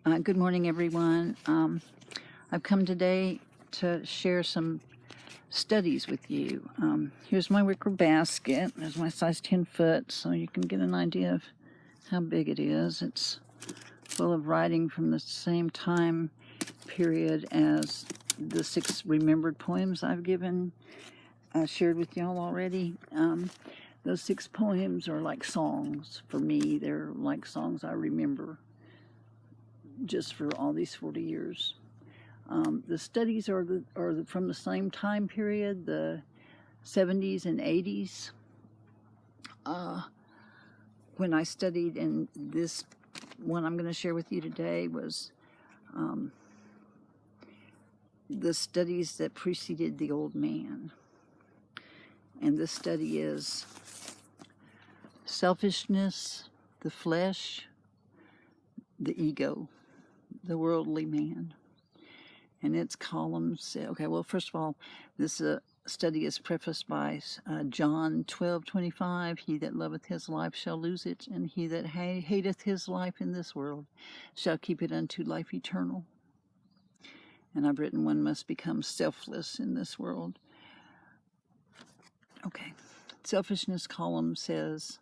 Good morning, everyone. I've come today to share some studies with you. Here's my wicker basket. There's my size 10 foot, so you can get an idea of how big it is. It's full of writing from the same time period as the 6 remembered poems I've shared with y'all already. Those 6 poems are like songs for me. They're like songs I remember just for all these 40 years. The studies are from the same time period, the 70s and 80s. When I studied, and this one I'm going to share with you today was the studies that preceded the old man. And this study is selfishness, the flesh, the ego, the worldly man. And its columns say, okay, well, first of all, this study is prefaced by John 12:25. He that loveth his life shall lose it, and he that hateth his life in this world shall keep it unto life eternal. And I've written, one must become selfless in this world. Okay, selfishness column says,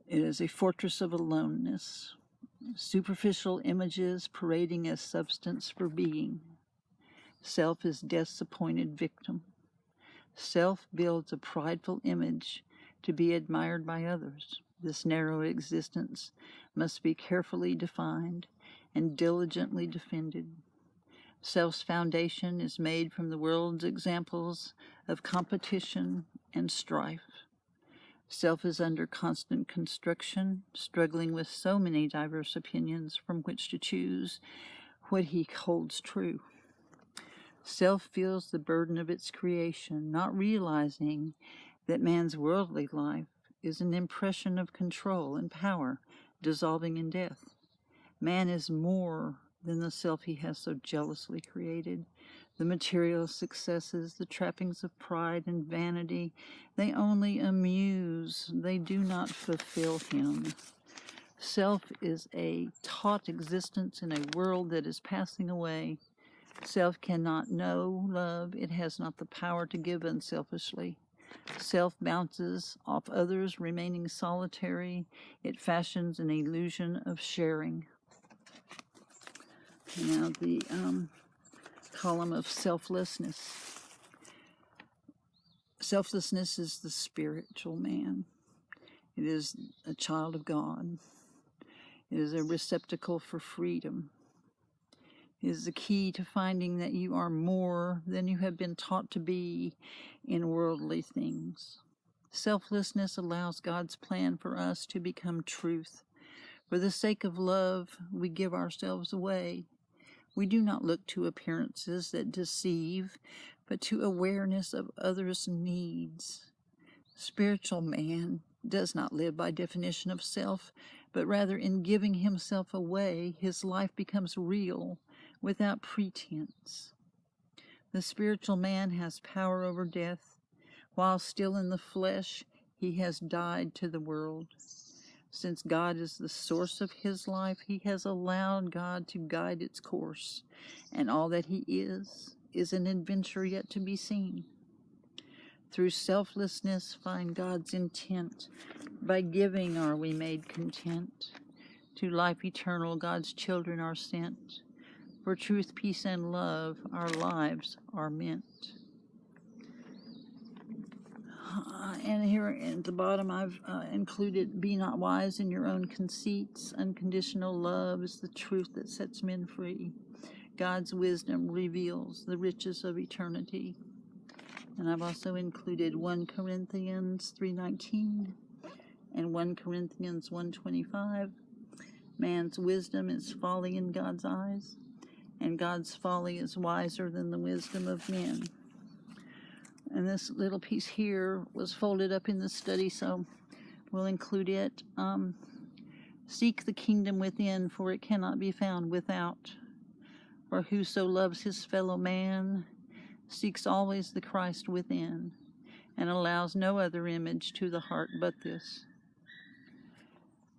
it is a fortress of aloneness, superficial images parading as substance for being. Self is death's appointed victim. Self builds a prideful image to be admired by others. This narrow existence must be carefully defined and diligently defended. Self's foundation is made from the world's examples of competition and strife. Self is under constant construction, struggling with so many diverse opinions from which to choose what he holds true. Self feels the burden of its creation, not realizing that man's worldly life is an impression of control and power, dissolving in death. Man is more than the self he has so jealously created. The material successes, the trappings of pride and vanity, they only amuse, they do not fulfill him. Self is a taught existence in a world that is passing away. Self cannot know love. It has not the power to give unselfishly. Self bounces off others, remaining solitary. It fashions an illusion of sharing. Now the column of selflessness. Selflessness is the spiritual man. It is a child of God. It is a receptacle for freedom. It is the key to finding that you are more than you have been taught to be in worldly things. Selflessness allows God's plan for us to become truth. For the sake of love, we give ourselves away. We do not look to appearances that deceive, but to awareness of others' needs. Spiritual man does not live by definition of self, but rather in giving himself away, his life becomes real, without pretense. The spiritual man has power over death. While still in the flesh, he has died to the world. Since God is the source of his life, he has allowed God to guide its course, and all that he is an adventure yet to be seen. Through selflessness, find God's intent. By giving are we made content. To life eternal, God's children are sent. For truth, peace, and love, our lives are meant. And here at the bottom I've included, be not wise in your own conceits. Unconditional love is the truth that sets men free. God's wisdom reveals the riches of eternity. And I've also included 1 Corinthians 3:19 and 1 Corinthians 1:25. Man's wisdom is folly in God's eyes, and God's folly is wiser than the wisdom of men. And this little piece here was folded up in the study, so we'll include it. Seek the kingdom within, for it cannot be found without. For whoso loves his fellow man seeks always the Christ within, and allows no other image to the heart but this.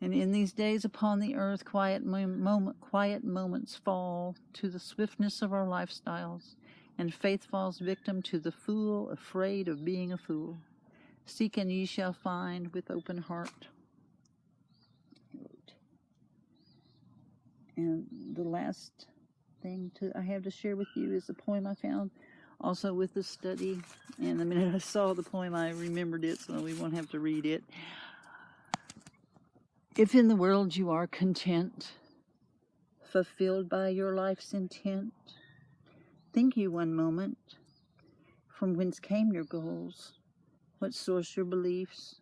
And in these days upon the earth, quiet moments fall to the swiftness of our lifestyles, and faith falls victim to the fool afraid of being a fool. Seek and ye shall find with open heart. And the last thing I have to share with you is a poem I found also with the study. And the minute I saw the poem, I remembered it, so we won't have to read it. If in the world you are content, fulfilled by your life's intent, think you one moment, from whence came your goals, what source your beliefs,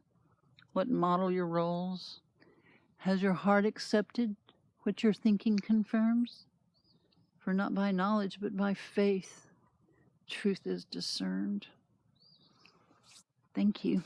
what model your roles. Has your heart accepted what your thinking confirms? For not by knowledge, but by faith, truth is discerned. Thank you.